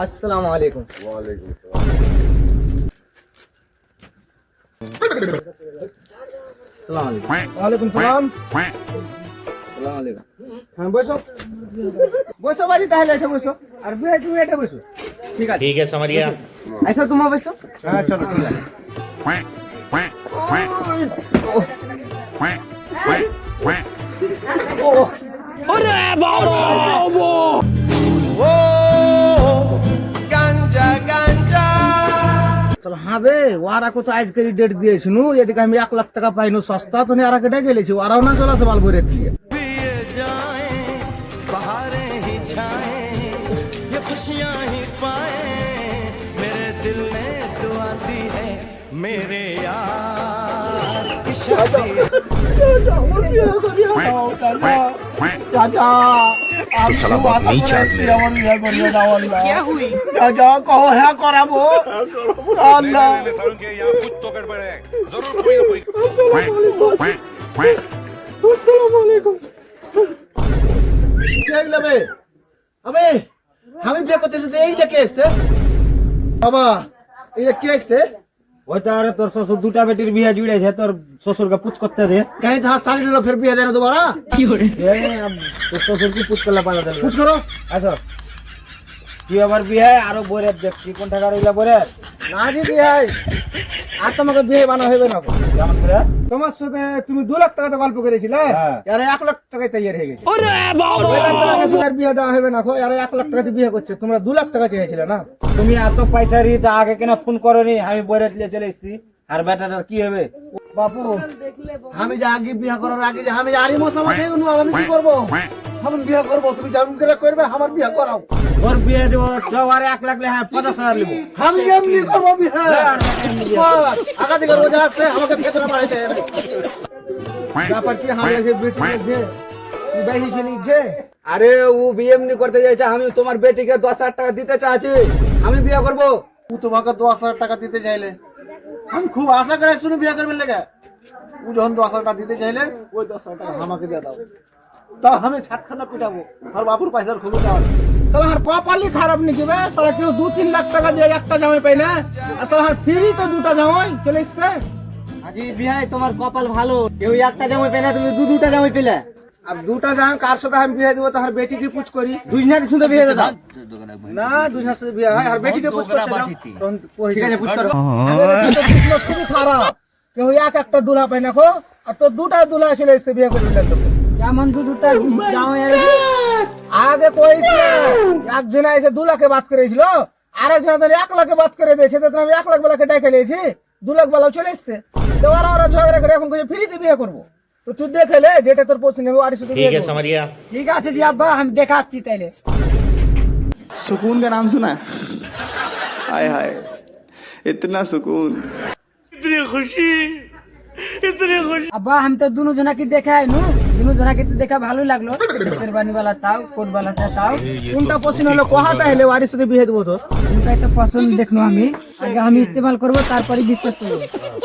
अस्सलामु अलैकुम। ওয়ালাইকুম সালাম। হ্যাঁ বসো বসো বাড়ি, তাহলে এসে বসো। আর তুমি এটা বসো। ঠিক আছে ठीक है समझ गया। ऐसा तुम बसो। হ্যাঁ চলো ঠিক আছে। चल हाँ बे वारा को तो आज करी डेट दिए सुनु, यदि हम 1 लाख টাকা পাইনো সস্তা তো নেরা কেটে গেলেছি, ওরাও না চলা সবাল ভরে দিয়ে। क्या हुई? कहो है कराबो अल्लाह। अस्सलामु अलैकुम। দেখলে বে আবে আমি বিয়ে করতেছি তো এই লেকে এসে বাবা, এই লেকে এসে ওই তো আরে তোর শ্বশুর দুটা বেটির বিয়ে জুড়েছে, তোর শ্বশুরকে পুত করতে দে। कहीं जहाँ साली ना फिर बिया देना दोबारा তোর শ্বশুর কি পুত করলে পালা দেবে? कुछ करो। আসো তুই আবার বিয়ে আরো বরে দেখছি কোন টাকা রইলা বরে না জি বিয়ে আর তোমাকে বিয়ে বানা হবে না। কেমন করে? তোমার সাথে তুমি 2 লাখ টাকাতে গল্প করেছিলে, হ্যাঁ। আরে 1 লাখ টাকায় তৈরি হয়ে গেছে। তোমাকে সাথে আর বিয়ে দেওয়া হবে না, আরে 1 লাখ টাকাতে বিয়ে করছে, তোমরা 2 লাখ টাকা চেয়েছিলে না। তুমি এত পয়সা রি তা আগে কেন ফোন করনি? আমি বরে দিয়ে চলে এসেছি। আর বেটাটার কি হবে? বাপু আমি যে আগে বিয়ে করার আগে যে আমি আরি মশা মাঠে গেল, আমি কি করবো? আমি বিয়ে করবো, তুমি যেমন করে করবে আমার বিয়ে করাও। তোর বিয়ে দেবো জওয়ারে 1 লাখ লে, হ্যাঁ 50,000 লিবো। আমি এমনি করবো বিয়ে। আগা থেকে রোজা আসছে, আমাকে খেতে না বাড়িতে ব্যাপার কি আমি এসে বিটি যে বিবাহি চলিছে। আরে ও বিয়ে এমনি করতে যাইছে, আমি তোমার বেটিকে 10,000 টাকা দিতে চাচ্ছি, আমি বিয়ে করব। ও তোমাকে 10,000 টাকা দিতে চাইলে, আমি খুব আশা করে শুনে বিয়ে করবে লেগে। ও যখন 10,000 টাকা দিতে চাইলে, ওই 10,000 টাকা আমাকে দিয়ে দাও, তা আমি ছাটখানা পিটাবো। আর বাবুর পয়সার খুবই দাও। সালা আর কপালই খারাপ নাকি বে, সালা কেউ 2-3 লাখ টাকা দিয়ে একটা জামাই পাই না, আর সালা আর ফ্রি তো 2টা জামাই চলে এসছে। আজি বিয়ে তোমার কপাল ভালো, কেউ একটা জামাই পেলে, তুমি দুটা জামাই পেলে। আর 2টা জামাই কার সাথে আমি বিয়ে দেবো, তার বেটি কি পুছ করি? দুজনের সাথে বিয়ে দাও না, দুজনের সাথে বিয়ে হয়, আর বেটিকে পুছ করতে যাও। ঠিক আছে পুছ করো। খুবই খারাপ, কেউ একটা দুলা পাই না, আর তো 2টা দুলা চলে এসছে বিয়ে করে দিলেন তোকে। কেমন দুটা জামাই? আগে কইছে একজন এসে 2 লাখে বাদ করেছিল, আরেকজন 1 লাখে বাদ করে দিয়েছে, তো আমি 1 লাখ বেলাকে ডেকে নিয়েছি, 2 লাখ বেলাও চলে এসছে। তো ওরা ঝগড়া করে এখন ফ্রিতে বিয়ে করবো। তো তুই দেখে লে যেটা তোর পছন্দ হবে, আর শুধু ठीक है समझ गया। ঠিক আছে জি আব্বা, আমি দেখা আসছি তাইলে। सुकून का नाम सुना है? हाय हाय इतना सुकून। আব্বা আমি তো দুনো জনাকে দেখে আইনু, দুনো জনাকে তো দেখা ভালো লাগলো। শেরবানি वाला তাও, কোট वाला তাও, কোনটা পছন্দ হলো কোহা তাইলে ওয়ারির সাথে বিয়ে দেবো তোর। কোনটা একটা পছন্দ দেখলো আমি, আগে আমি ইস্তেমাল করব, তারপরে বিশ্বাস করব।